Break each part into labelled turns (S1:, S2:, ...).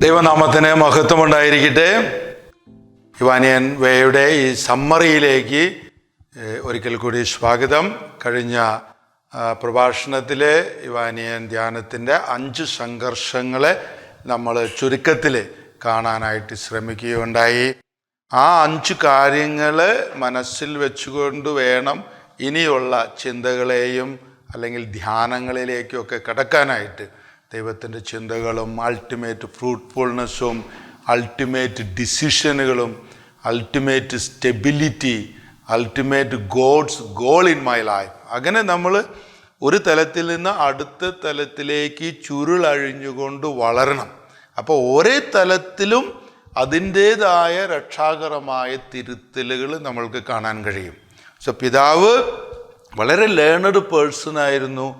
S1: ദൈവനാമത്തിന് മഹത്വമുണ്ടായിരിക്കട്ടെ. ഇവാനിയൻ വേയുടെ ഈ സമ്മറിയിലേക്ക് ഒരിക്കൽ കൂടി സ്വാഗതം. കഴിഞ്ഞ പ്രഭാഷണത്തിലെ ഇവാനിയൻ ധ്യാനത്തിൻ്റെ 5 സംഘർഷങ്ങളെ നമ്മൾ ചുരുക്കത്തിൽ കാണാനായിട്ട് ശ്രമിക്കുകയുണ്ടായി. ആ 5 കാര്യങ്ങൾ മനസ്സിൽ വെച്ചുകൊണ്ട് വേണം ഇനിയുള്ള ചിന്തകളെയും അല്ലെങ്കിൽ ധ്യാനങ്ങളിലേക്കൊക്കെ കടക്കാനായിട്ട്. ദൈവത്തിൻ്റെ ചിന്തകളും അൾട്ടിമേറ്റ് ഫ്രൂട്ട്ഫുൾനെസ്സും അൾട്ടിമേറ്റ് ഡിസിഷനുകളും ultimate stability, ultimate God's goal in my life. അങ്ങനെ നമ്മൾ ഒരു തലത്തിൽ നിന്ന് അടുത്ത തലത്തിലേക്ക് ചുരുളഴിഞ്ഞുകൊണ്ട് വളരണം. അപ്പോൾ ഓരോ തലത്തിലും അതിൻ്റേതായ രക്ഷാകരമായ തിരുത്തലുകൾ നമ്മൾക്ക് കാണാൻ കഴിയും. സോ പിതാവ് വളരെ ലേണഡ് പേഴ്സണായിരുന്നു.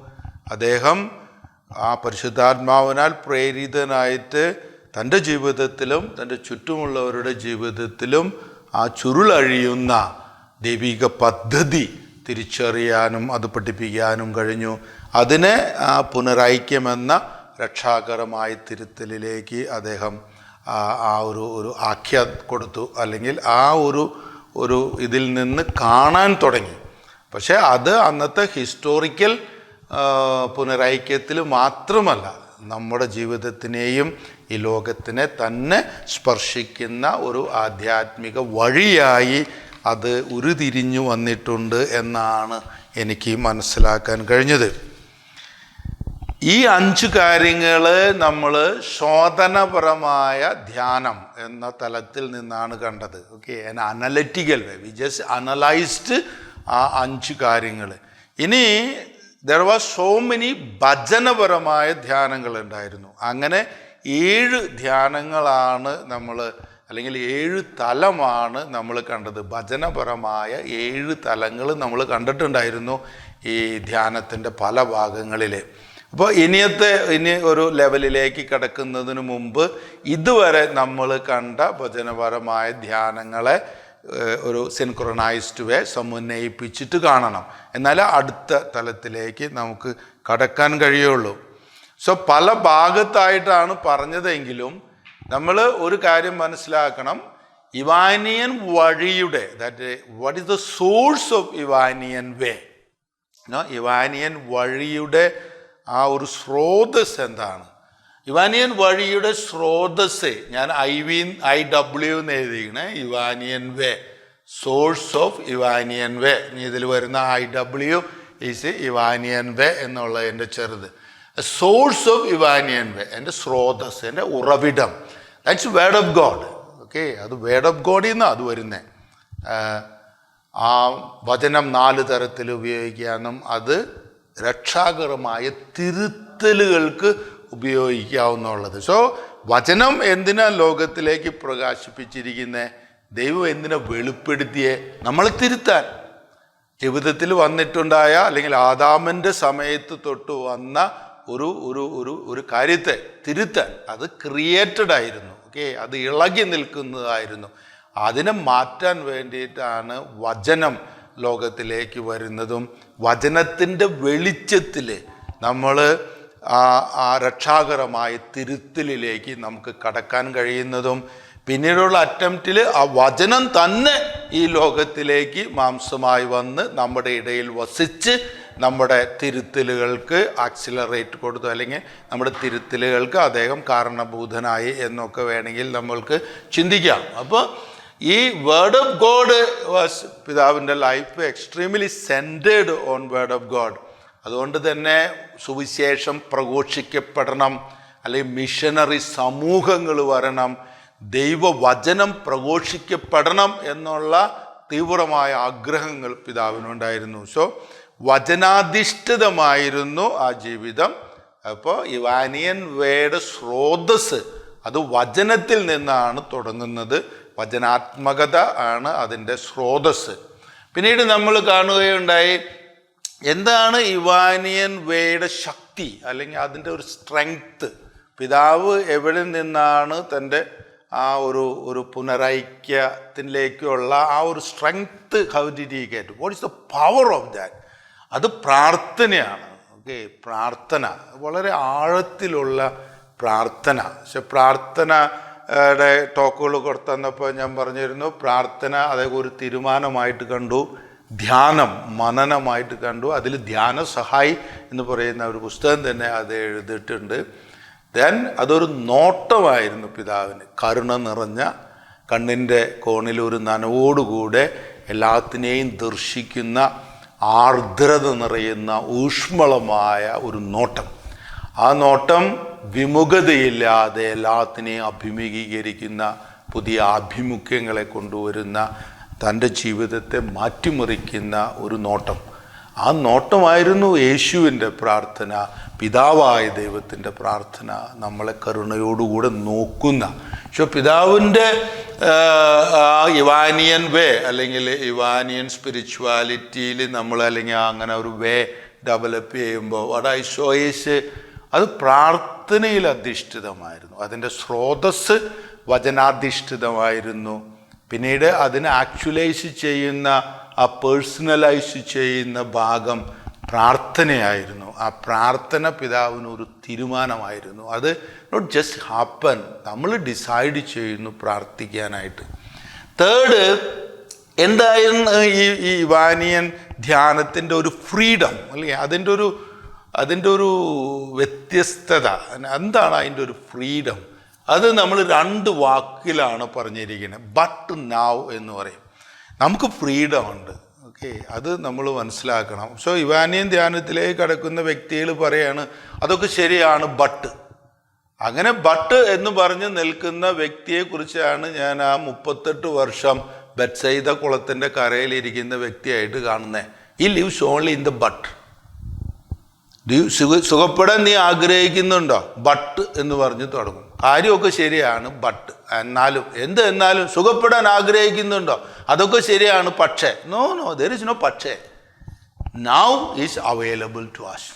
S1: അദ്ദേഹം ആ പരിശുദ്ധാത്മാവിനാൽ പ്രേരിതനായിട്ട് തൻ്റെ ജീവിതത്തിലും തൻ്റെ ചുറ്റുമുള്ളവരുടെ ജീവിതത്തിലും ആ ചുരുളഴിയുന്ന ദൈവിക പദ്ധതി തിരിച്ചറിയാനും അത് പഠിപ്പിക്കാനും കഴിഞ്ഞു. അതിനെ ആ പുനരൈക്യമെന്ന രക്ഷാകരമായ തിരുത്തലിലേക്ക് അദ്ദേഹം ആ ഒരു ആഖ്യ കൊടുത്തു, അല്ലെങ്കിൽ ആ ഒരു ഇതിൽ നിന്ന് കാണാൻ തുടങ്ങി. പക്ഷേ അത് അന്നത്തെ ഹിസ്റ്റോറിക്കൽ പുനരൈക്യത്തിൽ മാത്രമല്ല, നമ്മുടെ ജീവിതത്തിനെയും ഈ ലോകത്തിനെ തന്നെ സ്പർശിക്കുന്ന ഒരു ആധ്യാത്മിക വഴിയായി അത് ഉരുതിരിഞ്ഞു വന്നിട്ടുണ്ട് എന്നാണ് എനിക്ക് മനസ്സിലാക്കാൻ കഴിഞ്ഞത്. ഈ 5 കാര്യങ്ങൾ നമ്മൾ ശോധനപരമായ ധ്യാനം എന്ന തലത്തിൽ നിന്നാണ് കണ്ടത്. Okay, analytical way we just analysed ആ 5 കാര്യങ്ങൾ. ഇനി ദർ വാസ് സോ മെനി ഭജനപരമായ ധ്യാനങ്ങൾ ഉണ്ടായിരുന്നു. അങ്ങനെ 7 ധ്യാനങ്ങളാണ് നമ്മൾ, അല്ലെങ്കിൽ 7 തലമാണ് നമ്മൾ കണ്ടത്. ഭജനപരമായ 7 തലങ്ങൾ നമ്മൾ കണ്ടിട്ടുണ്ടായിരുന്നു ഈ ധ്യാനത്തിൻ്റെ പല ഭാഗങ്ങളിൽ. അപ്പോൾ ഇനി ഒരു ലെവലിലേക്ക് കിടക്കുന്നതിന് മുമ്പ് ഇതുവരെ നമ്മൾ കണ്ട ഭജനപരമായ ധ്യാനങ്ങളെ ഒരു സിൻക്രൊണൈസ്ഡ് വേ സമന്വയിപ്പിച്ചിട്ട് കാണണം, എന്നാൽ അടുത്ത തലത്തിലേക്ക് നമുക്ക് കടക്കാൻ കഴിയുള്ളൂ. സോ പല ഭാഗത്തായിട്ടാണ് പറഞ്ഞതെങ്കിലും നമ്മൾ ഒരു കാര്യം മനസ്സിലാക്കണം. ഇവാനിയൻ വഴിയുടെ what is the source of Ivanian way, Ivanian വഴിയുടെ ആ ഒരു സ്രോതസ് എന്താണ്? ഇവാനിയൻ വഴിയുടെ സ്രോതസ് ഞാൻ IW എന്ന് എഴുതിയിരിക്കണേ, ഇവാനിയൻ വേ, സോഴ്സ് ഓഫ് ഇവാനിയൻ വേ. ഇതിൽ വരുന്ന IW ഈസ് ഇവാനിയൻ വേ എന്നുള്ള എൻ്റെ ചെറുത്. സോഴ്സ് ഓഫ് ഇവാനിയൻ വേ, എൻ്റെ സ്രോതസ്, എൻ്റെ ഉറവിടം. That's word of God. Okay, അത് വേർഡ് ഓഫ് ഗോഡിൽ നിന്നാണ് അത് വരുന്നത്. ആ വചനം 4 തരത്തിൽ ഉപയോഗിക്കാനും അത് രക്ഷാകരമായ തിരുത്തലുകൾക്ക് ഉപയോഗിക്കാവുന്നുള്ളത്. സോ വചനം എന്തിനാ ലോകത്തിലേക്ക് പ്രകാശിപ്പിച്ചിരിക്കുന്നത്? ദൈവം എന്തിനാ വെളിപ്പെടുത്തിയേ? നമ്മളെ തിരുത്താൻ. ജീവിതത്തിൽ വന്നിട്ടുണ്ടായ, അല്ലെങ്കിൽ ആദാമിൻ്റെ സമയത്ത് തൊട്ട് വന്ന ഒരു കാര്യത്തെ തിരുത്താൻ. അത് ക്രിയേറ്റഡ് ആയിരുന്നു. ഓക്കെ, അത് ഇളകി നിൽക്കുന്നതായിരുന്നു. അതിനെ മാറ്റാൻ വേണ്ടിയിട്ടാണ് വചനം ലോകത്തിലേക്ക് വരുന്നതും വചനത്തിൻ്റെ വെളിച്ചത്തിൽ നമ്മൾ ആ രക്ഷാകരമായ തിരുത്തലിലേക്ക് നമുക്ക് കടക്കാൻ കഴിയുന്നതും. പിന്നീടുള്ള അറ്റംപ്റ്റിൽ ആ വചനം തന്നെ ഈ ലോകത്തിലേക്ക് മാംസമായി വന്ന് നമ്മുടെ ഇടയിൽ വസിച്ച് നമ്മുടെ തിരുത്തലുകൾക്ക് ആക്സിലറേറ്റ് കൊടുത്തു, അല്ലെങ്കിൽ നമ്മുടെ തിരുത്തലുകൾക്ക് അദ്ദേഹം കാരണഭൂതനായി എന്നൊക്കെ വേണമെങ്കിൽ നമ്മൾക്ക് ചിന്തിക്കാം. അപ്പോൾ ഈ വേർഡ് ഓഫ് ഗോഡ് വാസ്, പിതാവിൻ്റെ life extremely centred on word of God. അതുകൊണ്ട് തന്നെ സുവിശേഷം പ്രഘോഷിക്കപ്പെടണം, അല്ലെങ്കിൽ മിഷനറി സമൂഹങ്ങൾ വരണം, ദൈവവചനം പ്രഘോഷിക്കപ്പെടണം എന്നുള്ള തീവ്രമായ ആഗ്രഹങ്ങൾ പിതാവിനുണ്ടായിരുന്നു. സോ വചനാധിഷ്ഠിതമായിരുന്നു ആ ജീവിതം. അപ്പോൾ ഇവാനിയൻ വേയുടെ സ്രോതസ് അത് വചനത്തിൽ നിന്നാണ് തുടങ്ങുന്നത്. വചനാത്മകത ആണ് അതിൻ്റെ സ്രോതസ്. പിന്നീട് നമ്മൾ കാണുകയുണ്ടായി എന്താണ് ഇവാനിയൻ വേയുടെ ശക്തി, അല്ലെങ്കിൽ അതിൻ്റെ ഒരു സ്ട്രെങ്ത്. പിതാവ് എവിടെ നിന്നാണ് തൻ്റെ ആ ഒരു പുനരൈക്യത്തിലേക്കുള്ള ആ ഒരു strength, how did he get, what is the power of that? അത് പ്രാർത്ഥനയാണ്. ഓക്കെ, പ്രാർത്ഥന വളരെ ആഴത്തിലുള്ള പ്രാർത്ഥന. പക്ഷെ പ്രാർത്ഥനയുടെ ടോക്കുകൾ കൊടുത്തന്നപ്പോൾ ഞാൻ പറഞ്ഞിരുന്നു, പ്രാർത്ഥന അതൊക്കെ ഒരു തീരുമാനമായിട്ട് കണ്ടു, ധ്യാനം മനനമായിട്ട് കണ്ടു. അതിൽ ധ്യാന സഹായി എന്ന് പറയുന്ന ഒരു പുസ്തകം തന്നെ അത് എഴുതിയിട്ടുണ്ട്. ദെൻ അതൊരു നോട്ടമായിരുന്നു പിതാവിന്, കരുണ നിറഞ്ഞ കണ്ണിൻ്റെ കോണിൽ ഒരു നനവോടുകൂടെ എല്ലാത്തിനെയും ദർശിക്കുന്ന ആർദ്രത നിറയുന്ന ഊഷ്മളമായ ഒരു നോട്ടം. ആ നോട്ടം വിമുഖതയില്ലാതെ എല്ലാത്തിനെയും അഭിമുഖീകരിക്കുന്ന, പുതിയ ആഭിമുഖ്യങ്ങളെ കൊണ്ടുവരുന്ന, തൻ്റെ ജീവിതത്തെ മാറ്റിമറിക്കുന്ന ഒരു നോട്ടം. ആ നോട്ടമായിരുന്നു യേശുവിൻ്റെ പ്രാർത്ഥന, പിതാവായ ദൈവത്തിൻ്റെ പ്രാർത്ഥന, നമ്മളെ കരുണയോടുകൂടെ നോക്കുന്ന. പക്ഷെ പിതാവിൻ്റെ ഇവാനിയൻ വേ അല്ലെങ്കിൽ ഇവാനിയൻ സ്പിരിച്വാലിറ്റിയിൽ നമ്മൾ അല്ലെങ്കിൽ അങ്ങനെ ഒരു വേ ഡെവലപ്പ് ചെയ്യുമ്പോൾ വാട്ട് ഐ സോ ഈസ് അത് പ്രാർത്ഥനയിൽ അധിഷ്ഠിതമായിരുന്നു. അതിൻ്റെ സ്രോതസ് വചനാധിഷ്ഠിതമായിരുന്നു. പിന്നീട് അതിനെ ആക്ച്വലൈസ് ചെയ്യുന്ന, ആ പേഴ്സണലൈസ് ചെയ്യുന്ന ഭാഗം പ്രാർത്ഥനയായിരുന്നു. ആ പ്രാർത്ഥന പിതാവിന് ഒരു തീരുമാനമായിരുന്നു. അത് നോട്ട് ജസ്റ്റ് ഹാപ്പൻ, നമ്മൾ ഡിസൈഡ് ചെയ്യുന്നു പ്രാർത്ഥിക്കാനായിട്ട്. തേർഡ്, എന്തായിരുന്നു ഈ ഇവാനിയൻ ധ്യാനത്തിൻ്റെ ഒരു ഫ്രീഡം, അല്ലെങ്കിൽ അതിൻ്റെ ഒരു വ്യത്യസ്തത എന്താണ്? അതിൻ്റെ ഒരു ഫ്രീഡം അത് നമ്മൾ 2 വാക്കിലാണ് പറഞ്ഞിരിക്കുന്നത്. ബട്ട് നൗ എന്ന് പറയും. നമുക്ക് ഫ്രീഡം ഉണ്ട്. ഓക്കെ, അത് നമ്മൾ മനസ്സിലാക്കണം. സോ ഇവാനിയൻ ധ്യാനത്തിലേക്ക് കടക്കുന്ന വ്യക്തികൾ പറയാണ് അതൊക്കെ ശരിയാണ്, ബട്ട്. അങ്ങനെ ബട്ട് എന്ന് പറഞ്ഞ് നിൽക്കുന്ന വ്യക്തിയെക്കുറിച്ചാണ് ഞാൻ ആ 38 വർഷം ബെത്സൈദ കുളത്തിൻ്റെ കരയിലിരിക്കുന്ന വ്യക്തിയായിട്ട് കാണുന്നത്. He lives only in the but. സുഖപ്പെടാൻ നീ ആഗ്രഹിക്കുന്നുണ്ടോ? ബട്ട് എന്ന് പറഞ്ഞ് തുടങ്ങും. കാര്യമൊക്കെ ശരിയാണ്, ബട്ട്. എന്നാലും സുഖപ്പെടാൻ ആഗ്രഹിക്കുന്നുണ്ടോ? അതൊക്കെ ശരിയാണ്, പക്ഷേ നോ ദർ ഇസ് നോ പക്ഷേ. Now is available to us.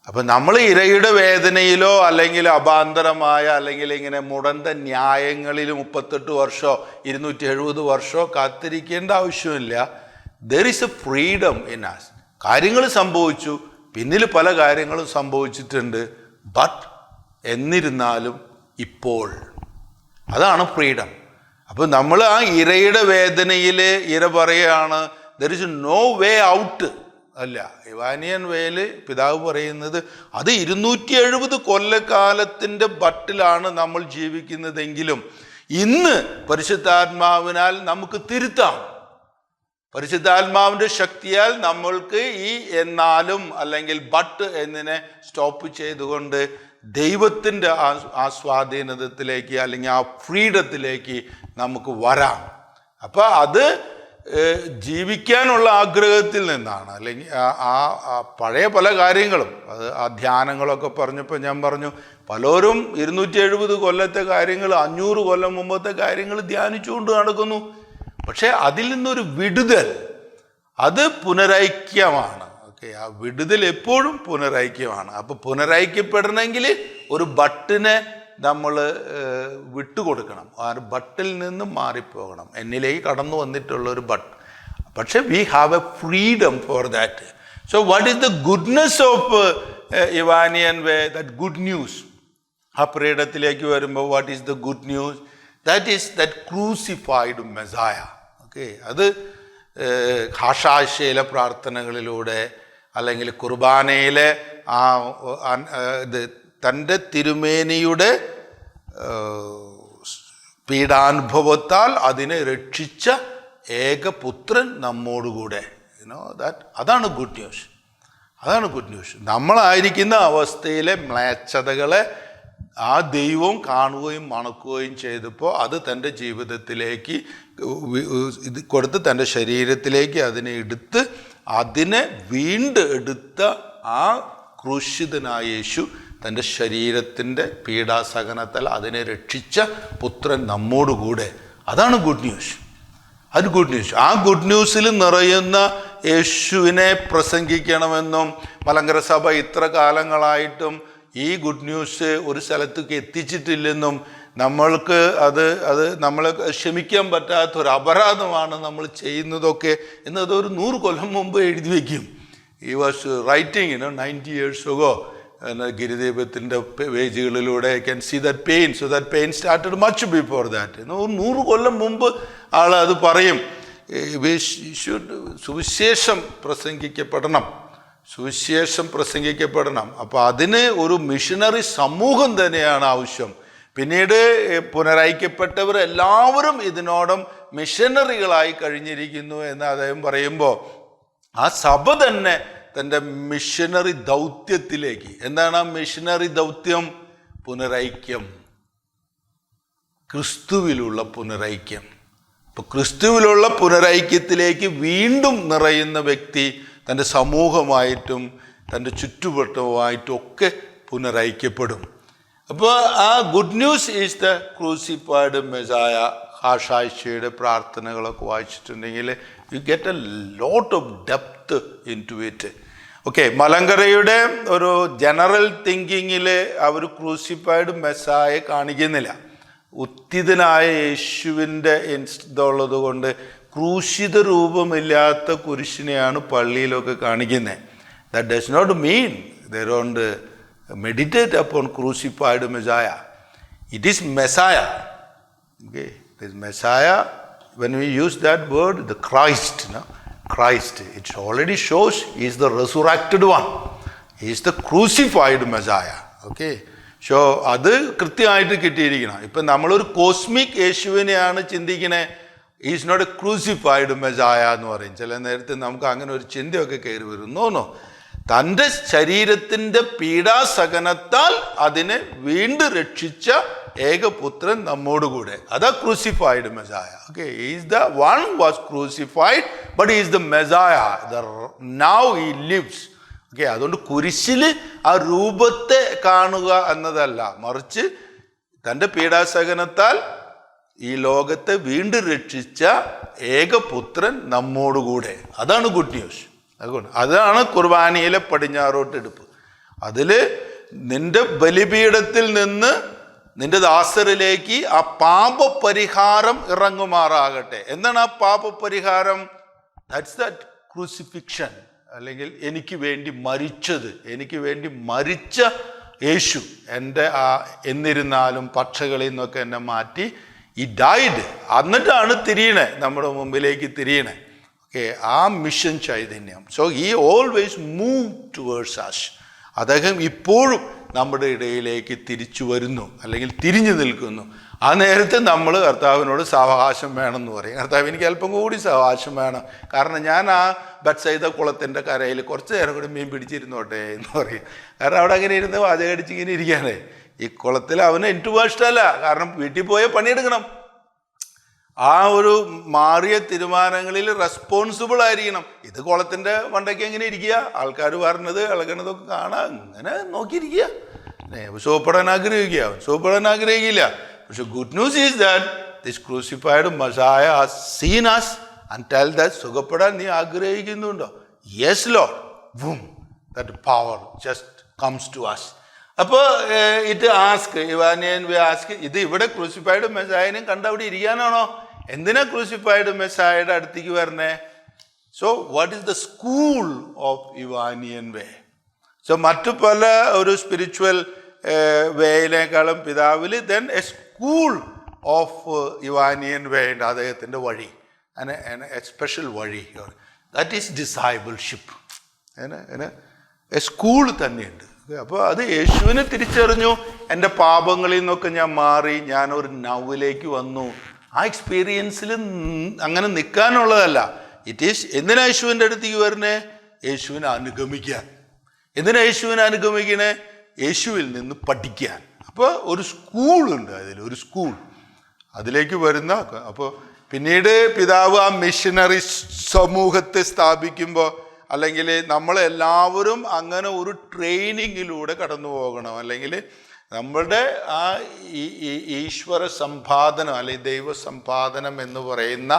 S1: അപ്പം നമ്മൾ ഇരയുടെ വേദനയിലോ അല്ലെങ്കിൽ അപാന്തരമായ അല്ലെങ്കിൽ ഇങ്ങനെ മുടന്ത ന്യായങ്ങളിൽ 38 വർഷമോ 270 വർഷമോ കാത്തിരിക്കേണ്ട ആവശ്യമില്ല. There is a freedom in us. കാര്യങ്ങൾ സംഭവിച്ചു, പിന്നിൽ പല കാര്യങ്ങളും സംഭവിച്ചിട്ടുണ്ട്, ബട്ട് എന്നിരുന്നാലും ഇപ്പോൾ. അതാണ് ഫ്രീഡം. അപ്പോൾ നമ്മൾ ആ ഇരയുടെ വേദനയിൽ ഇര പറയുകയാണ് there is no way out. അല്ല, ഇവാനിയൻ വേയിൽ പിതാവ് പറയുന്നത് അത് 270 കൊല്ലക്കാലത്തിൻ്റെ ബട്ടിലാണ് നമ്മൾ ജീവിക്കുന്നതെങ്കിലും ഇന്ന് പരിശുദ്ധാത്മാവിനാൽ നമുക്ക് തിരുത്താം. പരിശുദ്ധാത്മാവിൻ്റെ ശക്തിയാൽ നമ്മൾക്ക് ഈ എന്നാലും അല്ലെങ്കിൽ ബട്ട് എന്നിനെ സ്റ്റോപ്പ് ചെയ്തുകൊണ്ട് ദൈവത്തിൻ്റെ ആ സ്വാധീനത്തിലേക്ക് അല്ലെങ്കിൽ ആ ഫ്രീഡത്തിലേക്ക് നമുക്ക് വരാം. അപ്പോൾ അത് ജീവിക്കാനുള്ള ആഗ്രഹത്തിൽ നിന്നാണ്. അല്ലെങ്കിൽ ആ പഴയ പല കാര്യങ്ങളും, അത് ആ ധ്യാനങ്ങളൊക്കെ പറഞ്ഞപ്പോൾ ഞാൻ പറഞ്ഞു, പലരും 270 കൊല്ലത്തെ കാര്യങ്ങൾ 500 കൊല്ലം മുമ്പത്തെ കാര്യങ്ങൾ ധ്യാനിച്ചുകൊണ്ട് നടക്കുന്നു. പക്ഷേ അതിൽ നിന്നൊരു വിടുതൽ, അത് പുനരൈക്യമാണ്. ഓക്കെ, ആ വിടുതൽ എപ്പോഴും പുനരൈക്യമാണ്. അപ്പോൾ പുനരൈക്യപ്പെടണമെങ്കിൽ ഒരു ബട്ടിനെ നമ്മൾ വിട്ടുകൊടുക്കണം. ആ ബട്ടിൽ നിന്ന് മാറിപ്പോകണം, എന്നിലേക്ക് കടന്നു വന്നിട്ടുള്ള ഒരു ബട്ട്. പക്ഷെ we have a freedom for that. So what is the goodness of Ivanian way? That good news. ആ ഫ്രീഡത്തിലേക്ക് വരുമ്പോൾ what is the good news? That is that crucified Messiah. Okay, അത് ഹാഷാശയിലെ പ്രാർത്ഥനകളിലൂടെ അല്ലെങ്കിൽ കുർബാനയിലെ ഇത് തൻ്റെ തിരുമേനിയുടെ പീഡാനുഭവത്താൽ അതിനെ രക്ഷിച്ച ഏകപുത്രൻ നമ്മോടുകൂടെ. അതാണ് ഗുഡ് ന്യൂസ്. അതാണ് ഗുഡ് ന്യൂസ്. നമ്മളായിരിക്കുന്ന അവസ്ഥയിലെ മ്ലേച്ഛതകളെ ആ ദൈവം കാണുകയും മണക്കുകയും ചെയ്തപ്പോൾ അത് തൻ്റെ ജീവിതത്തിലേക്ക് ഇത് കൊടുത്ത് തൻ്റെ ശരീരത്തിലേക്ക് അതിനെ എടുത്ത് അതിനെ വീണ്ടും എടുത്ത ആ ക്രൂശിതനായ യേശു തൻ്റെ ശരീരത്തിൻ്റെ പീഡാസഹനത്താൽ അതിനെ രക്ഷിച്ച പുത്രൻ നമ്മോടുകൂടെ. അതാണ് ഗുഡ് ന്യൂസ്. അത് ഗുഡ് ന്യൂസ്. ആ ഗുഡ് ന്യൂസിൽ നിറയുന്ന യേശുവിനെ പ്രസംഗിക്കണമെന്നും മലങ്കര സഭ ഇത്ര കാലങ്ങളായിട്ടും ഈ ഗുഡ് ന്യൂസ് ഒരു സ്ഥലത്തേക്ക് എത്തിച്ചിട്ടില്ലെന്നും നമ്മൾക്ക് അത് നമ്മളെ ക്ഷമിക്കാൻ പറ്റാത്തൊരു അപരാധമാണ് നമ്മൾ ചെയ്യുന്നതൊക്കെ എന്നതൊരു 100 കൊല്ലം മുമ്പ് എഴുതി വയ്ക്കും. He was writing 90 years ago ഗിരിദീപത്തിൻ്റെ പേജുകളിലൂടെ I can see that pain. So that pain started much before that. 100 കൊല്ലം മുമ്പ് ആൾ അത് പറയും. സുവിശേഷം പ്രസംഗിക്കപ്പെടണം, സുവിശേഷം പ്രസംഗിക്കപ്പെടണം. അപ്പോൾ അതിന് ഒരു മിഷനറി സമൂഹം തന്നെയാണ് ആവശ്യം. പിന്നീട് പുനരൈക്യപ്പെട്ടവർ എല്ലാവരും ഇതിനോടും മിഷനറികളായി കഴിഞ്ഞിരിക്കുന്നു എന്ന് അദ്ദേഹം പറയുമ്പോൾ ആ സഭ തന്നെ തൻ്റെ മിഷനറി ദൗത്യത്തിലേക്ക്, എന്താണ് ആ മിഷനറി ദൗത്യം? പുനരൈക്യം, ക്രിസ്തുവിലുള്ള പുനരൈക്യം. അപ്പോൾ ക്രിസ്തുവിലുള്ള പുനരൈക്യത്തിലേക്ക് വീണ്ടും നിറയുന്ന വ്യക്തി തൻ്റെ സമൂഹമായിട്ടും തൻ്റെ ചുറ്റുവട്ടവുമായിട്ടും ഒക്കെ പുനരൈക്യപ്പെടും. അപ്പോൾ ആ good news is the crucified Messiah. ഹാഷായിയുടെ പ്രാർത്ഥനകളൊക്കെ വായിച്ചിട്ടുണ്ടെങ്കിൽ you get a lot of depth into it. Okay, മലങ്കരയുടെ ഒരു ജനറൽ തിങ്കിങ്ങിൽ അവർ ക്രൂസിഫൈഡ് മെസായെ കാണിക്കുന്നില്ല. ഉത്തിതനായ യേശുവിൻ്റെ ഇതുള്ളത് കൊണ്ട് ക്രൂശിത രൂപമില്ലാത്ത കുരിശിനെയാണ് പള്ളിയിലൊക്കെ കാണിക്കുന്നത്. That does not mean they don't meditate upon crucified Messiah. It is Messiah. Okay, it is Messiah. When we use that word, the Christ, no? Christ, it already shows he is the resurrected one. He is the crucified Messiah. Okay, so അത് കൃത്യമായിട്ട് കിട്ടിയിരിക്കണം. ഇപ്പം നമ്മളൊരു cosmic യേശുവിനെയാണ് ചിന്തിക്കണേ. Is not a crucified Messiah എന്ന് പറയും. ചില നേരത്തെ നമുക്ക് അങ്ങനെ ഒരു ചിന്തയൊക്കെ കയറി വരും. നോ, തൻ്റെ ശരീരത്തിൻ്റെ പീഡാസഹനത്താൽ അതിനെ വീണ്ടും രക്ഷിച്ച ഏകപുത്രൻ നമ്മോടുകൂടെ. അതാ crucified Messiah. Okay, is the one was crucified but is the Messiah. Now he lives. Okay, അതുകൊണ്ട് കുരിശിൽ ആ രൂപത്തെ കാണുക എന്നതല്ല, മറിച്ച് തൻ്റെ പീഡാസഹനത്താൽ ഈ ലോകത്തെ വീണ്ടും രക്ഷിച്ച ഏകപുത്രൻ നമ്മോടുകൂടെ. അതാണ് ഗുഡ് ന്യൂസ്. അതുകൊണ്ട് അതാണ് കുർബാനയിലെ പടിഞ്ഞാറോട്ടെടുപ്പ്. അതിൽ നിന്റെ ബലിപീഠത്തിൽ നിന്ന് നിന്റെ ദാസരിലേക്ക് ആ പാപപരിഹാരം ഇറങ്ങുമാറാകട്ടെ. എന്താണ് ആ പാപപരിഹാരം? ദാറ്റ്സ് ദാറ്റ് ക്രൂസിഫിക്ഷൻ, അല്ലെങ്കിൽ എനിക്ക് വേണ്ടി മരിച്ചത്, എനിക്ക് വേണ്ടി മരിച്ച യേശു എൻ്റെ എന്നിരുന്നാലും പക്ഷകളിൽ നിന്നൊക്കെ എന്നെ മാറ്റി ഈ ഡൈഡ്. എന്നിട്ടാണ് തിരിയണേ, നമ്മുടെ മുമ്പിലേക്ക് തിരിയണേ. ഓക്കെ, ആ മിഷൻ ചൈതന്യം. So he always move towards us. അദ്ദേഹം ഇപ്പോഴും നമ്മുടെ ഇടയിലേക്ക് തിരിച്ചു വരുന്നു, അല്ലെങ്കിൽ തിരിഞ്ഞു നിൽക്കുന്നു. ആ നേരത്തെ നമ്മൾ കർത്താവിനോട് സാവകാശം വേണമെന്ന് പറയും. കർത്താവ്, എനിക്ക് അല്പം കൂടി സാവകാശം വേണം, കാരണം ഞാൻ ആ ബത്സൈദ കുളത്തിൻ്റെ കരയിൽ കുറച്ച് നേരം കൂടി മീൻ പിടിച്ചിരുന്നോട്ടെ എന്ന് പറയും. കാരണം അവിടെ അങ്ങനെ ഇരുന്ന് വാചകടിച്ച് ഇങ്ങനെ ഇരിക്കുകയാണ്. ഈ കുളത്തിൽ അവന് എനിക്ക് ഇഷ്ടമല്ല, കാരണം വീട്ടിൽ പോയ പണിയെടുക്കണം. ആ ഒരു മാറിയ തീരുമാനങ്ങളിൽ റെസ്പോൺസിബിൾ ആയിരിക്കണം. ഇത് കുളത്തിൻ്റെ മണ്ടയ്ക്ക് എങ്ങനെ ഇരിക്കുക, ആൾക്കാർ പറഞ്ഞത് ഇളകണതൊക്കെ കാണാം, അങ്ങനെ നോക്കിയിരിക്കുക. സോപ്പെടാൻ ആഗ്രഹിക്കുക, സോപ്പെടാൻ ആഗ്രഹിക്കില്ല. പക്ഷെ good news is that this crucified messiah has seen us and tell that സുഖപ്പെടാൻ നീ ആഗ്രഹിക്കുന്നുണ്ടോ? Yes Lord. Boom, that power just comes to us. അപ്പോൾ ഇത് ആസ്ക് ഇവാനിയൻ വി ആസ്ക്, ഇത് ഇവിടെ ക്രൂസിഫൈഡ് മെസായനും കണ്ട് അവിടെ ഇരിക്കാനാണോ? എന്തിനാ ക്രൂസിഫൈഡ് മെസായയുടെ അടുത്തേക്ക് വരണേ? So what is the school of Ivanian way? So മറ്റു പല ഒരു സ്പിരിച്വൽ വേയിനേക്കാളും പിതാവിൽ then a school of Ivanian way ഉണ്ട്, അദ്ദേഹത്തിൻ്റെ വഴി, എ സ്പെഷ്യൽ വഴി. That is discipleship. A school തന്നെയുണ്ട്. അപ്പോൾ അത് യേശുവിനെ തിരിച്ചറിഞ്ഞു. എൻ്റെ പാപങ്ങളിൽ നിന്നൊക്കെ ഞാൻ മാറി, ഞാനൊരു നൗവിലേക്ക് വന്നു. ആ എക്സ്പീരിയൻസിൽ അങ്ങനെ നിൽക്കാനുള്ളതല്ല. ഇറ്റ് ഈസ് എന്തിനാ യേശുവിൻ്റെ അടുത്തേക്ക് വരുന്നേ? യേശുവിനെ അനുഗമിക്കാൻ. എന്തിനാ യേശുവിനെ അനുഗമിക്കണേ? യേശുവിൽ നിന്ന് പഠിക്കാൻ. അപ്പോൾ ഒരു സ്കൂളുണ്ട്, അതിലൊരു സ്കൂൾ, അതിലേക്ക് വരുന്ന. അപ്പോൾ പിന്നീട് പിതാവ് ആ മിഷനറി സമൂഹത്തെ സ്ഥാപിക്കുമ്പോൾ, അല്ലെങ്കിൽ നമ്മളെല്ലാവരും അങ്ങനെ ഒരു ട്രെയിനിങ്ങിലൂടെ കടന്നു പോകണം. അല്ലെങ്കിൽ നമ്മളുടെ ആ ഈശ്വര സമ്പാദനം അല്ലെങ്കിൽ ദൈവ സമ്പാദനം എന്ന് പറയുന്ന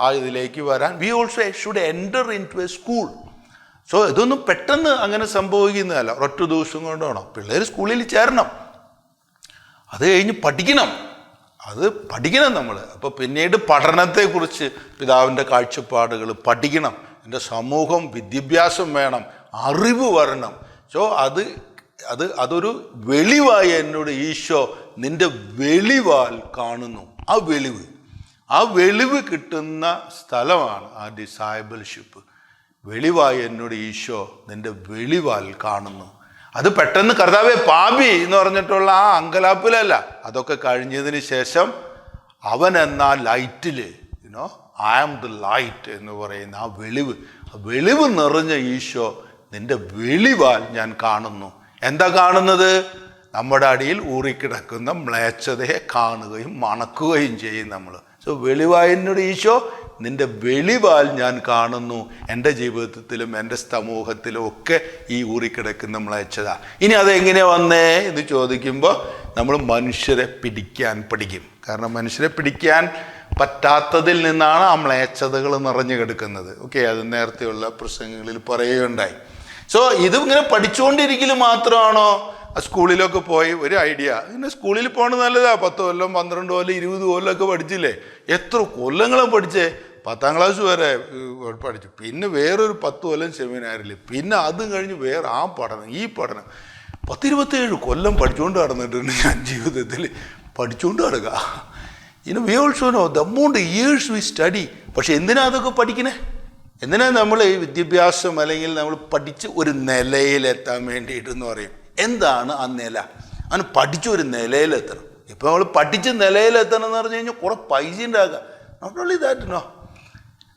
S1: ആ ഇതിലേക്ക് വരാൻ we also should enter into a എ സ്കൂൾ. സോ ഇതൊന്നും പെട്ടെന്ന് അങ്ങനെ സംഭവിക്കുന്നതല്ല, ഒരൊറ്റ ദിവസം കൊണ്ടാണോ. പിള്ളേർ സ്കൂളിൽ ചേരണം, അത് കഴിഞ്ഞ് പഠിക്കണം, അത് പഠിക്കണം നമ്മൾ. അപ്പോൾ പിന്നീട് പഠനത്തെക്കുറിച്ച് പിതാവിൻ്റെ കാഴ്ചപ്പാടുകൾ പഠിക്കണം. എൻ്റെ സമൂഹം വിദ്യാഭ്യാസം വേണം, അറിവ് വരണം. സോ അത് അതൊരു വെളിവായി എന്നോട് ഈശോ നിന്റെ വെളിവാൽ കാണുന്നു. ആ വെളിവ് കിട്ടുന്ന സ്ഥലമാണ് ആ ഡിസൈബിൾഷിപ്പ്. വെളിവായി എന്നോട് ഈശോ നിന്റെ വെളിവാൽ കാണുന്നു. അത് പെട്ടെന്ന് കർത്താവേ പാപി എന്ന് പറഞ്ഞിട്ടുള്ള ആ അങ്കലാപ്പിലല്ല. അതൊക്കെ കഴിഞ്ഞതിന് ശേഷം അവൻ എന്ന ലൈറ്റിൽ ഐ ആം ദ ലൈറ്റ് എന്ന് പറയുന്ന ആ വെളിവ് നിറഞ്ഞ ഈശോ നിന്റെ വെളിവാൽ ഞാൻ കാണുന്നു. എന്താ കാണുന്നത്? നമ്മുടെ അടിയിൽ ഊറിക്കിടക്കുന്ന മ്ലേച്ഛതയെ കാണുകയും മണക്കുകയും ചെയ്യും നമ്മൾ. സോ വെളിവായനോട് ഈശോ നിന്റെ വെളിവാൽ ഞാൻ കാണുന്നു. എൻ്റെ ജീവിതത്തിലും എൻ്റെ സമൂഹത്തിലും ഒക്കെ ഈ ഊറിക്കിടക്കുന്ന മ്ലേച്ഛത. ഇനി അതെങ്ങനെ വന്നേ എന്ന് ചോദിക്കുമ്പോൾ നമ്മൾ മനുഷ്യരെ പിടിക്കാൻ പഠിക്കും. കാരണം മനുഷ്യരെ പിടിക്കാൻ പറ്റാത്തതിൽ നിന്നാണ് ആ മ്ലേച്ഛതകൾ നിറഞ്ഞു കിടക്കുന്നത്. ഓക്കെ, അത് നേരത്തെയുള്ള പ്രസംഗങ്ങളിൽ പറയുകയുണ്ടായി. സോ ഇതിങ്ങനെ പഠിച്ചുകൊണ്ടിരിക്കൽ മാത്രമാണോ? സ്കൂളിലൊക്കെ പോയി ഒരു ഐഡിയ, ഇങ്ങനെ സ്കൂളിൽ പോകണത് നല്ലതാ. 10 കൊല്ലം 12 കൊല്ലം 20 കൊല്ലമൊക്കെ പഠിച്ചില്ലേ? എത്ര കൊല്ലങ്ങളും പഠിച്ചേ? 10ാം ക്ലാസ് വരെ പഠിച്ചു. പിന്നെ വേറൊരു 10 കൊല്ലം സെമിനാറിൽ, പിന്നെ അതും കഴിഞ്ഞ് വേറെ ആ പഠനം ഈ പഠനം. 10-27 കൊല്ലം പഠിച്ചുകൊണ്ട് നടന്നിട്ടുണ്ട് ഞാൻ ജീവിതത്തിൽ. പഠിച്ചുകൊണ്ട് നടക്കുക. We also know the amount years we study. പക്ഷെ എന്തിനാ അതൊക്കെ പഠിക്കണേ? എന്തിനാ നമ്മൾ ഈ വിദ്യാഭ്യാസം അല്ലെങ്കിൽ നമ്മൾ പഠിച്ച് ഒരു നിലയിലെത്താൻ വേണ്ടിയിട്ടെന്ന് പറയും. എന്താണ് ആ നില? അവന് പഠിച്ചൊരു നിലയിലെത്തണം. ഇപ്പം നമ്മൾ പഠിച്ച് നിലയിലെത്തണം എന്ന് പറഞ്ഞു കഴിഞ്ഞാൽ കുറേ പൈസ ഉണ്ടാക്കുക. Not only that, no.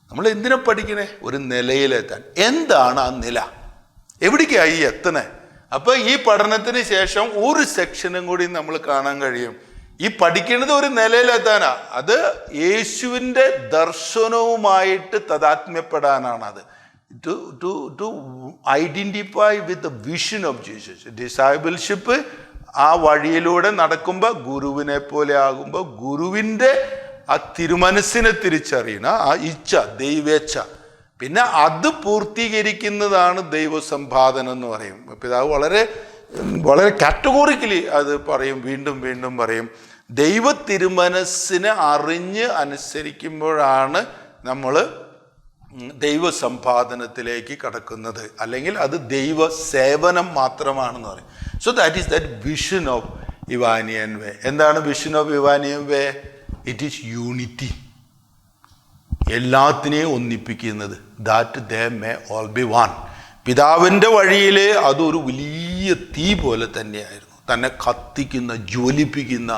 S1: നമ്മൾ എന്തിനാ പഠിക്കണേ? ഒരു നിലയിലെത്താൻ. എന്താണ് ആ നില? എവിടേക്കായി എത്തണേ? അപ്പം ഈ പഠനത്തിന് ശേഷം ഒരു സെക്ഷനും കൂടി നമ്മൾ കാണാൻ കഴിയും. ഈ പഠിക്കുന്നത് ഒരു നിലയിലെത്താനാ. അത് യേശുവിൻ്റെ ദർശനവുമായിട്ട് താദാത്മ്യപ്പെടാനാണ്. അത് to identify with the vision of Jesus. Discipleship ആ വഴിയിലൂടെ നടക്കുമ്പോൾ, ഗുരുവിനെ പോലെ ആകുമ്പോൾ, ഗുരുവിൻ്റെ ആ തിരുമനസ്സിനെ തിരിച്ചറിയണ ആ ഇച്ഛ, ദൈവേച്ഛ, പിന്നെ അത് പൂർത്തീകരിക്കുന്നതാണ് ദൈവസമ്പാദനം എന്ന് പറയും. പിതാവ് വളരെ വളരെ കാറ്റഗോറിക്കലി അത് പറയും, വീണ്ടും വീണ്ടും പറയും. ദൈവ തിരുമനസ്സിനെ അറിഞ്ഞ് അനുസരിക്കുമ്പോഴാണ് നമ്മൾ ദൈവസമ്പാദനത്തിലേക്ക് കടക്കുന്നത്. അല്ലെങ്കിൽ അത് ദൈവ സേവനം മാത്രമാണെന്ന് പറയും. So that is that vision of Ivanian way. എന്താണ് vision of Ivanian way? It is unity. എല്ലാത്തിനെയും ഒന്നിപ്പിക്കുന്നത്. That they may all be one. പിതാവിൻ്റെ വഴിയിൽ അതൊരു വലിയ തീ പോലെ തന്നെയായിരുന്നു. തന്നെ കത്തിക്കുന്ന, ജ്വലിപ്പിക്കുന്ന,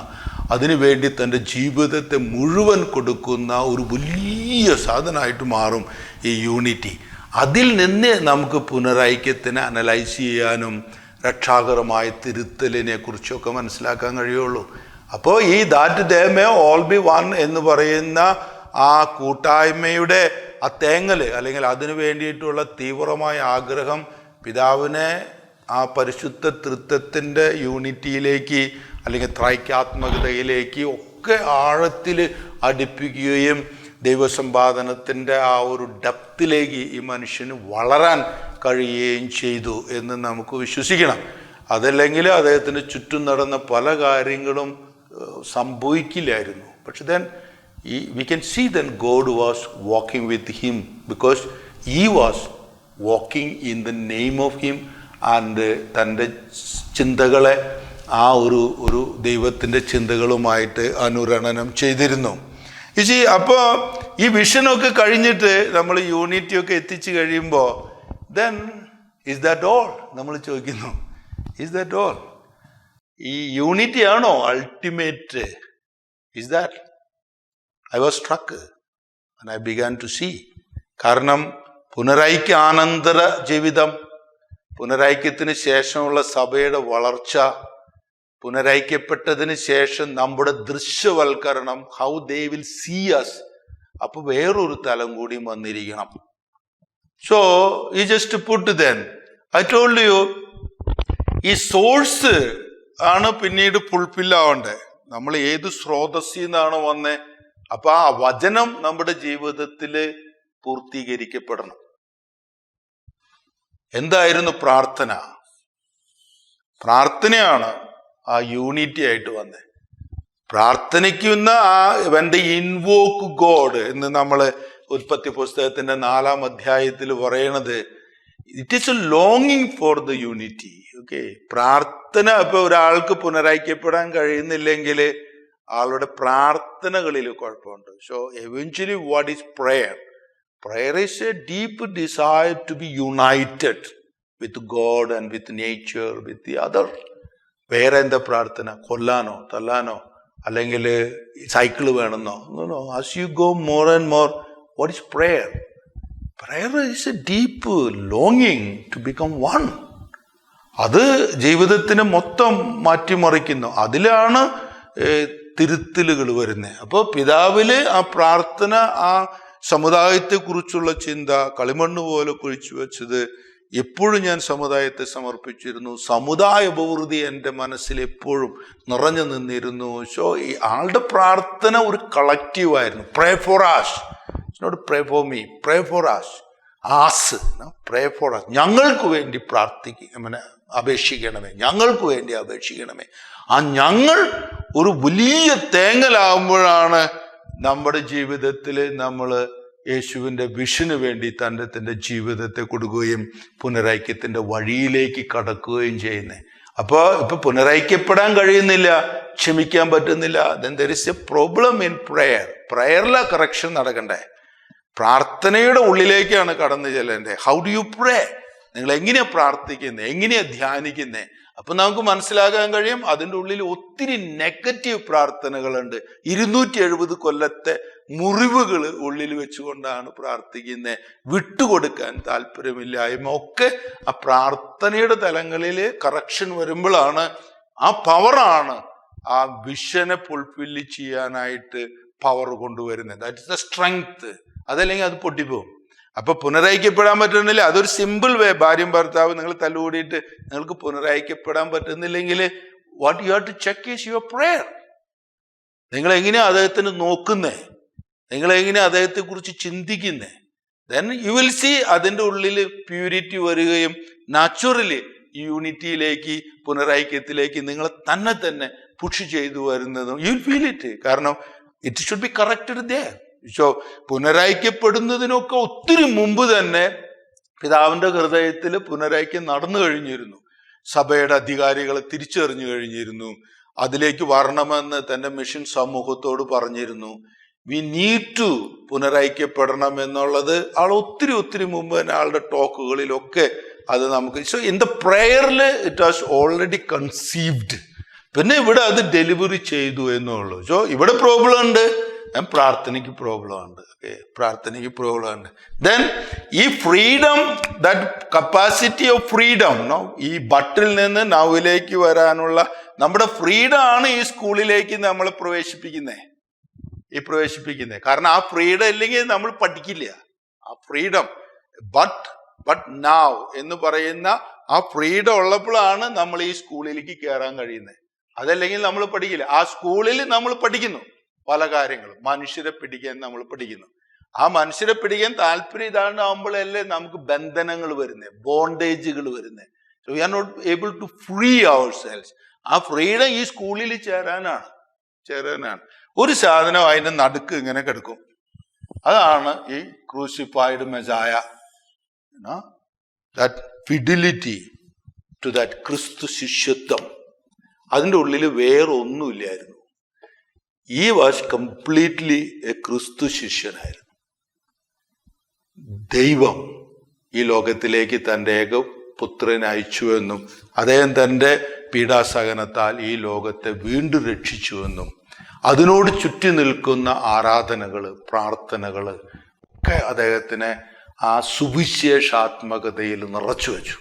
S1: അതിനുവേണ്ടി തൻ്റെ ജീവിതത്തെ മുഴുവൻ കൊടുക്കുന്ന ഒരു വലിയ സാധനമായിട്ട് മാറും ഈ യൂണിറ്റി. അതിൽ നിന്ന് നമുക്ക് പുനരൈക്യത്തിനെ അനലൈസ് ചെയ്യാനും രക്ഷാകരമായ തിരുത്തലിനെ കുറിച്ചൊക്കെ മനസ്സിലാക്കാൻ കഴിയുള്ളൂ. അപ്പോൾ ഈ that they may all be one എന്ന് പറയുന്ന ആ കൂട്ടായ്മയുടെ ആ തേങ്ങൽ, അല്ലെങ്കിൽ അതിനു വേണ്ടിയിട്ടുള്ള തീവ്രമായ ആഗ്രഹം പിതാവിനെ ആ പരിശുദ്ധ തൃത്വത്തിൻ്റെ യൂണിറ്റിയിലേക്ക് അല്ലെങ്കിൽ ത്രൈക്കാത്മകതയിലേക്ക് ഒക്കെ ആഴത്തിൽ അടുപ്പിക്കുകയും ദൈവസമ്പാദനത്തിൻ്റെ ആ ഒരു ഡെപ്തിലേക്ക് ഈ മനുഷ്യന് വളരാൻ കഴിയുകയും ചെയ്തു എന്ന് നമുക്ക് വിശ്വസിക്കണം. അതല്ലെങ്കിൽ അദ്ദേഹത്തിന് ചുറ്റും നടന്ന പല കാര്യങ്ങളും സംഭവിക്കില്ലായിരുന്നു. പക്ഷെ then we can see that God was walking with him because he was walking in the name of him and തൻ്റെ ചിന്തകളെ ആ ഒരു ദൈവത്തിൻ്റെ ചിന്തകളുമായിട്ട് അനുരണനം ചെയ്തിരുന്നു. അപ്പോൾ ഈ വിഷനൊക്കെ കഴിഞ്ഞിട്ട് നമ്മൾ യൂണിറ്റിയൊക്കെ എത്തിച്ചു കഴിയുമ്പോൾ then is that all? നമ്മൾ ചോദിക്കുന്നു, is that all? ഈ യൂണിറ്റി ആണോ ultimate? is that? I was struck and I began to see. കാരണം പുനരൈക്യാനന്തര ജീവിതം, പുനരൈക്യത്തിന് ശേഷമുള്ള സഭയുടെ വളർച്ച, പുനരൈക്യപ്പെട്ടതിന് ശേഷം നമ്മുടെ ദൃശ്യവൽക്കരണം, how they will see us, അപ്പൊ വേറൊരു തലം കൂടി വന്നിരിക്കണം. So he just put then I told you, ഈ സോഴ്സ് ആണ് പിന്നീട് ഫുൾഫില്ലാവേണ്ടത്. നമ്മൾ ഏത് സ്രോതസ്സിൽ നിന്നാണ് വന്നേ? അപ്പൊ ആ വചനം നമ്മുടെ ജീവിതത്തിൽ പൂർത്തീകരിക്കപ്പെടണം. എന്തായിരുന്നു പ്രാർത്ഥന? പ്രാർത്ഥനയാണ് ആ യൂണിറ്റി ആയിട്ട് വന്നത്. പ്രാർത്ഥനയ്ക്കുന്ന ആ when they invoke God എന്ന് നമ്മൾ ഉൽപ്പത്തി പുസ്തകത്തിന്റെ 4-ാം അധ്യായത്തിൽ പറയണത്, ഇറ്റ് ഈസ് എ ലോങ്ങിങ് ഫോർ ദ യൂണിറ്റി. ഓക്കെ, പ്രാർത്ഥന ഇപ്പൊ ഒരാൾക്ക് പുനരൈക്യപ്പെടാൻ കഴിയുന്നില്ലെങ്കിൽ ആളുടെ പ്രാർത്ഥനകളിൽ കുഴപ്പമുണ്ട്. So eventually what is prayer? Prayer is a deep desire to be united with God and with nature, with the other. വേറെ എന്താ പ്രാർത്ഥന? കൊല്ലാനോ തല്ലാനോ അല്ലെങ്കിൽ സൈക്കിള് വേണമെന്നോ? No. As you go more and more, what is prayer? Prayer is a deep ലോങ്ങിങ് to become one. അത് ജീവിതത്തിന് മൊത്തം മാറ്റിമറിക്കുന്നു. അതിലാണ് തിരുത്തലുകൾ വരുന്നത്. അപ്പോൾ പിതാവില് ആ പ്രാർത്ഥന, ആ സമുദായത്തെക്കുറിച്ചുള്ള ചിന്ത, കളിമണ്ണ് പോലെ കുഴിച്ചു വെച്ചത് എപ്പോഴും ഞാൻ സമുദായത്തെ സമർപ്പിച്ചിരുന്നു. സമുദായ പ്രവൃത്തി എൻ്റെ മനസ്സിൽ എപ്പോഴും നിറഞ്ഞു നിന്നിരുന്നു. സോ ഈ ആളുടെ പ്രാർത്ഥന ഒരു കളക്റ്റീവായിരുന്നു. Pray for us, not pray for me, pray for us. Us, pray for us. ഞങ്ങൾക്ക് വേണ്ടി അപേക്ഷിക്കണമേ, ഞങ്ങൾക്ക് വേണ്ടി അപേക്ഷിക്കണമേ. ആ ഞങ്ങൾ ഒരു വലിയ തേങ്ങലാകുമ്പോഴാണ് നമ്മുടെ ജീവിതത്തിൽ നമ്മൾ യേശുവിൻ്റെ വിഷന് വേണ്ടി തൻ്റെ ജീവിതത്തെ കൊടുക്കുകയും പുനരൈക്യത്തിൻ്റെ വഴിയിലേക്ക് കടക്കുകയും ചെയ്യുന്നത്. അപ്പോൾ ഇപ്പൊ പുനരൈക്യപ്പെടാൻ കഴിയുന്നില്ല, ക്ഷമിക്കാൻ പറ്റുന്നില്ല. then there is a problem in prayer. പ്രയറിലെ കറക്ഷൻ നടക്കണ്ടേ, പ്രാർത്ഥനയുടെ ഉള്ളിലേക്കാണ് കടന്നു ചെല്ലേണ്ടത്. How do you pray? നിങ്ങൾ എങ്ങനെയാ പ്രാർത്ഥിക്കുന്നത്, എങ്ങനെയാ ധ്യാനിക്കുന്നത്? അപ്പൊ നമുക്ക് മനസ്സിലാക്കാൻ കഴിയും അതിൻ്റെ ഉള്ളിൽ ഒത്തിരി നെഗറ്റീവ് പ്രാർത്ഥനകളുണ്ട്. 270 കൊല്ലത്തെ മുറിവുകൾ ഉള്ളിൽ വെച്ചുകൊണ്ടാണ് പ്രാർത്ഥിക്കുന്നത്. വിട്ടുകൊടുക്കാൻ താല്പര്യമില്ലായ്മ ഒക്കെ ആ പ്രാർത്ഥനയുടെ തലങ്ങളിൽ കറക്ഷൻ വരുമ്പോഴാണ് ആ പവറാണ് ആ വിഷനെ ഫുൾഫില്ല് ചെയ്യാനായിട്ട് പവർ കൊണ്ടുവരുന്നത്. That is the strength. അതല്ലെങ്കിൽ അത് പൊട്ടിപ്പോകും. അപ്പൊ പുനരൈക്യപ്പെടാൻ പറ്റുന്നില്ല, അതൊരു സിമ്പിൾ വേ. ഭാര്യയും ഭർത്താവ് നിങ്ങൾ തല്ലുകൂടിയിട്ട് നിങ്ങൾക്ക് പുനരൈക്യപ്പെടാൻ പറ്റുന്നില്ലെങ്കിൽ what you have to check is your prayer. നിങ്ങൾ എങ്ങനെയാ അദ്ദേഹത്തിന് നോക്കുന്നേ, നിങ്ങൾ എങ്ങനെയാ അദ്ദേഹത്തെ കുറിച്ച് ചിന്തിക്കുന്നേ? ദെൻ യു വിൽ സീ അതിൻ്റെ ഉള്ളിൽ പ്യൂരിറ്റി വരികയും നാച്ചുറലി യൂണിറ്റിയിലേക്ക്, പുനരൈക്യത്തിലേക്ക് നിങ്ങൾ തന്നെ പുഷ് ചെയ്തു വരുന്നതും യു വിൽ ഫീൽ ഇറ്റ്. കാരണം it should be corrected there. So പുനരൈക്യപ്പെടുന്നതിനൊക്കെ ഒത്തിരി മുമ്പ് തന്നെ പിതാവിൻ്റെ ഹൃദയത്തിൽ പുനരൈക്യം നടന്നു കഴിഞ്ഞിരുന്നു. സഭയുടെ അധികാരികളെ തിരിച്ചറിഞ്ഞു കഴിഞ്ഞിരുന്നു. അതിലേക്ക് വരണമെന്ന് തൻ്റെ മിഷൻ സമൂഹത്തോട് പറഞ്ഞിരുന്നു. വി നീഡ് ടു പുനരൈക്യപ്പെടണം എന്നുള്ളത് ആൾ ഒത്തിരി മുമ്പ് തന്നെ ആളുടെ ടോക്കുകളിലൊക്കെ അത് നമുക്ക്. സോ ഇൻ ദ പ്രേയറിൽ ഇറ്റ് വാസ് ഓൾറെഡി കൺസീവ്ഡ്. പിന്നെ ഇവിടെ അത് ഡെലിവറി ചെയ്തു എന്നുള്ളൂ. സോ ഇവിടെ പ്രോബ്ലം ഉണ്ട്, പ്രാർത്ഥനയ്ക്ക് പ്രോബ്ലം ഉണ്ട്. പ്രാർത്ഥനയ്ക്ക് പ്രോബ്ലം ഉണ്ട്. ദെൻ ഈ freedom, that capacity of freedom, ഈ ബട്ടിൽ നിന്ന് നൗവിലേക്ക് വരാനുള്ള നമ്മുടെ ഫ്രീഡം ആണ് ഈ സ്കൂളിലേക്ക് നമ്മൾ പ്രവേശിപ്പിക്കുന്നത്. കാരണം ആ ഫ്രീഡം ഇല്ലെങ്കിൽ നമ്മൾ പഠിക്കില്ല. ആ ഫ്രീഡം ബട്ട് നൗ എന്ന് പറയുന്ന ആ ഫ്രീഡം ഉള്ളപ്പോഴാണ് നമ്മൾ ഈ സ്കൂളിലേക്ക് കയറാൻ കഴിയുന്നത്. അതല്ലെങ്കിൽ നമ്മൾ പഠിക്കില്ല. ആ സ്കൂളിൽ നമ്മൾ പഠിക്കുന്നു പല കാര്യങ്ങളും. മനുഷ്യരെ പിടിക്കാൻ നമ്മൾ പഠിക്കുന്നു. ആ മനുഷ്യരെ പിടിക്കാൻ താല്പര്യം ഇതാണ്ടാവുമ്പോഴല്ലേ നമുക്ക് ബന്ധനങ്ങൾ വരുന്നത്, ബോണ്ടേജുകൾ വരുന്നത്. So we are not able to free ourselves. ആ ഫ്രീഡം ഈ സ്കൂളിൽ ചേരാനാണ്. ഒരു സാധനം അതിൻ്റെ നടുക്ക് ഇങ്ങനെ കിടക്കും. അതാണ് ഈ crucified messiah. That fidelity to that Kristu ശിഷ്യത്വം. അതിൻ്റെ ഉള്ളിൽ വേറെ ഒന്നുമില്ലായിരുന്നു. ഈ വാസ് കംപ്ലീറ്റ്ലി എ ക്രിസ്തു ശിഷ്യനായിരുന്നു. ദൈവം ഈ ലോകത്തിലേക്ക് തൻ്റെ ഏകപുത്രനെ അയച്ചുവെന്നും അദ്ദേഹം തൻ്റെ പീഡാസഹനത്താൽ ഈ ലോകത്തെ വീണ്ടും രക്ഷിച്ചുവെന്നും അതിനോട് ചുറ്റി നിൽക്കുന്ന ആരാധനകൾ, പ്രാർത്ഥനകൾ ഒക്കെ അദ്ദേഹത്തിനെ ആ സുവിശേഷാത്മകതയിൽ നിറച്ചു വെച്ചു.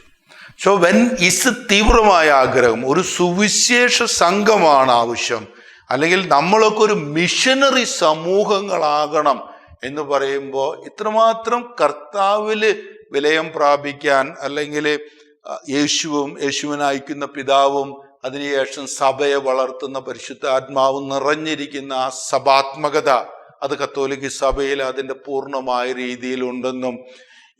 S1: സോ വെൻ ഇസ് തീവ്രമായ ആഗ്രഹം, ഒരു സുവിശേഷ സംഘമാണ് ആവശ്യം, അല്ലെങ്കിൽ നമ്മളൊക്കെ ഒരു മിഷനറി സമൂഹങ്ങളാകണം എന്ന് പറയുമ്പോൾ ഇത്രമാത്രം കർത്താവിൽ വിലയം പ്രാപിക്കാൻ, അല്ലെങ്കിൽ യേശുവിനെ അയക്കുന്ന പിതാവും അതിനുശേഷം സഭയെ വളർത്തുന്ന പരിശുദ്ധാത്മാവും നിറഞ്ഞിരിക്കുന്ന ആ സഭാത്മകത, അത് കത്തോലിക്ക സഭയിൽ അതിൻ്റെ പൂർണ്ണമായ രീതിയിലുണ്ടെന്നും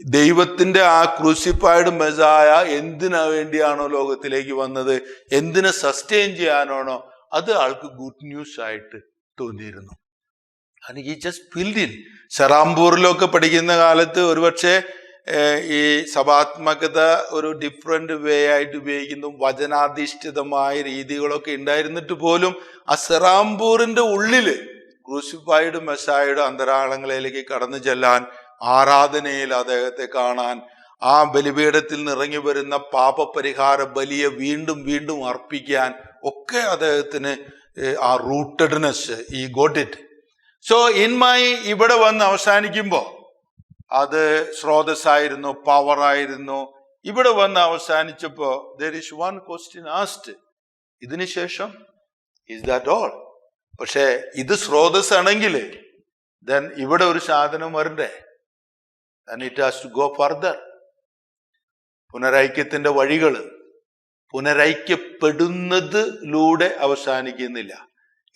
S1: ദൈവത്തിൻ്റെ ആ ക്രൂസിഫൈഡ് മെസായ എന്തിനു വേണ്ടിയാണോ ലോകത്തിലേക്ക് വന്നത്, എന്തിനെ സസ്റ്റെയിൻ ചെയ്യാനാണോ, അത് ആൾക്ക് ഗുഡ് ന്യൂസ് ആയിട്ട് തോന്നിയിരുന്നു. ഈ ജസ്റ്റ് ഫീൽഡ് ഇൻ സെറാംപൂറിലൊക്കെ പഠിക്കുന്ന കാലത്ത് ഒരുപക്ഷെ ഈ സഭാത്മകത ഒരു ഡിഫറെന്റ് വേ ആയിട്ട് ഉപയോഗിക്കുന്നു, വചനാധിഷ്ഠിതമായ രീതികളൊക്കെ ഉണ്ടായിരുന്നിട്ട് പോലും ആ സെറാംപൂറിന്റെ ഉള്ളില് ക്രൂസിഫൈഡ് മെസ്സായുടെ അന്തരാളങ്ങളിലേക്ക് കടന്നു ചെല്ലാൻ, ആരാധനയിൽ അദ്ദേഹത്തെ കാണാൻ, ആ ബലിപീഠത്തിൽ നിന്ന് ഇറങ്ങി വരുന്ന പാപപരിഹാര ബലിയെ വീണ്ടും വീണ്ടും അർപ്പിക്കാൻ ഒക്കെ അദ്ദേഹത്തിന് ആ റൂട്ടഡ്നെസ് ഈ got it. So in my ഇവിടെ വന്ന് അവസാനിക്കുമ്പോൾ അത് സ്രോതസ്സായിരുന്നു, പവറായിരുന്നു. ഇവിടെ വന്ന് അവസാനിച്ചപ്പോ there is one question asked, ഇതിനു ശേഷം is that all? പക്ഷെ ഇത് സ്രോതസ്സാണെങ്കിൽ then ഇവിടെ ഒരു സാധനം വരണ്ടേ, then it has to go further. പുനരൈക്യത്തിന്റെ വഴികൾ പുനരൈക്യപ്പെടുന്നതിലൂടെ അവസാനിക്കുന്നില്ല,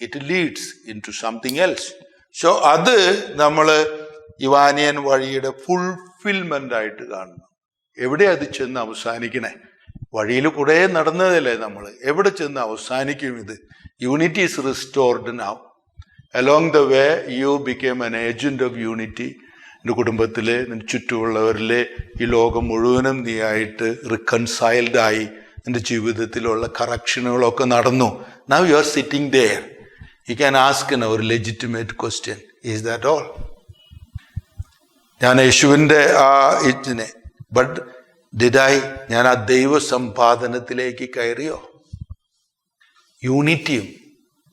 S1: it leads in to something else. So അത് നമ്മൾ ഇവാനിയൻ വഴിയുടെ ഫുൾഫിൽമെന്റ് ആയിട്ട് കാണുന്നു. എവിടെ അത് ചെന്ന് അവസാനിക്കണേ? വഴിയിൽ കുറേ നടന്നതല്ലേ നമ്മൾ, എവിടെ ചെന്ന് അവസാനിക്കും ഇത്? Unity is restored now. Along the way you became an agent of unity. എൻ്റെ കുടുംബത്തിലെ, നിന്റെ ചുറ്റുമുള്ളവരിലെ, ഈ ലോകം മുഴുവനും നീ ആയിട്ട് റിക്കൺസൈൽഡ് ആയി. നിന്റെ ജീവിതത്തിലുള്ള കറക്ഷനുകളൊക്കെ നടന്നു. Now you are sitting there. You can ask ഒരു legitimate question, is that all? ഞാൻ യേശുവിൻ്റെ ആ ഇതിനെ ബട്ട് ഡിഡായി ഞാൻ ആ ദൈവ സമ്പാദനത്തിലേക്ക് കയറിയോ? യൂണിറ്റിയും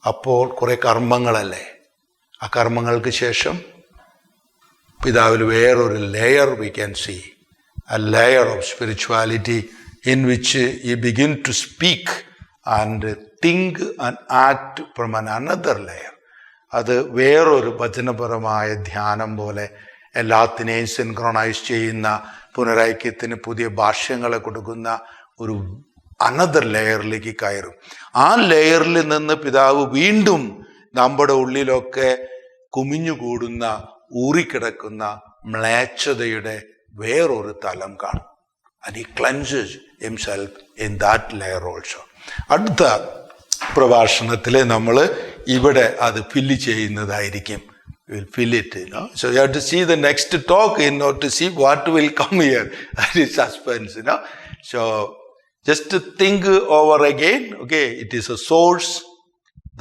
S1: അപ്പോൾ കുറെ കർമ്മങ്ങളല്ലേ. ആ കർമ്മങ്ങൾക്ക് ശേഷം പിതാവിൽ വേറൊരു layer we can see, a layer of spirituality in which you begin to speak and think and act from another layer. അത് വേറൊരു വചനപരമായ ധ്യാനം പോലെ എല്ലാത്തിനെയും സിൻക്രോണൈസ് ചെയ്യുന്ന, പുനരൈക്യത്തിന് പുതിയ ഭാഷ്യങ്ങളെ കൊടുക്കുന്ന ഒരു അനദർ ലെയറിലേക്ക് കയറും. ആ ലെയറിൽ നിന്ന് പിതാവ് വീണ്ടും നമ്മുടെ ഉള്ളിലൊക്കെ കുമിഞ്ഞുകൂടുന്ന, ഊറിക്കിടക്കുന്ന മ്ലേച്ഛതയുടെ വേറൊരു തലം കാണും. and he cleanses himself in that layer also. അടുത്ത പ്രഭാഷണത്തിൽ നമ്മൾ ഇവിടെ അത് ഫില്ല് ചെയ്യുന്നതായിരിക്കും. We'll fill it, you know. So you have to see the next talk in order to see what will come here. That is suspense, you know. So just to think over again, okay, it is a source.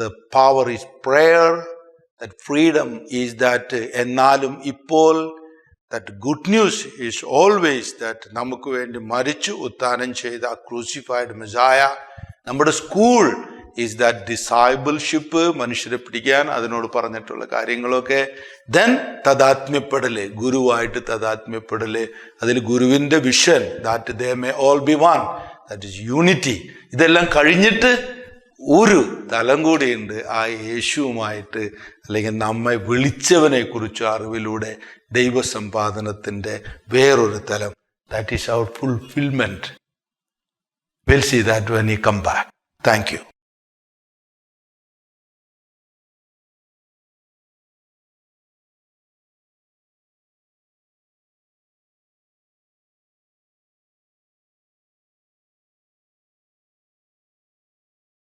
S1: The power is prayer. That freedom is that എന്നലും ഇപ്പോൾ that good news is always that നമുക്ക് വേണ്ടി മരിച്ചു ഉത്ഥാനം ചെയ്ത crucified Messiah. നമ്മുടെ school is that discipleship, മനുഷ്യരെ പിടിക്കാൻ അതിനോട് പറഞ്ഞിട്ടുള്ള കാര്യങ്ങളൊക്കെ. ദെൻ തദാത്മ്യപ്പെടല്, ഗുരുവായിട്ട് തദാത്മ്യപ്പെടല്, അതിൽ ഗുരുവിൻ്റെ vision that they may all be one, that is unity. ഇതെല്ലാം കഴിഞ്ഞിട്ട് ഒരു തലം കൂടിയുണ്ട് ആ യേശുവുമായിട്ട്, അല്ലെങ്കിൽ നമ്മെ വിളിച്ചവനെ കുറിച്ച് അറിവിലൂടെ ദൈവസമ്പാദനത്തിൻ്റെ വേറൊരു തലം. That is our fulfillment. We'll see that when you come back. Thank you.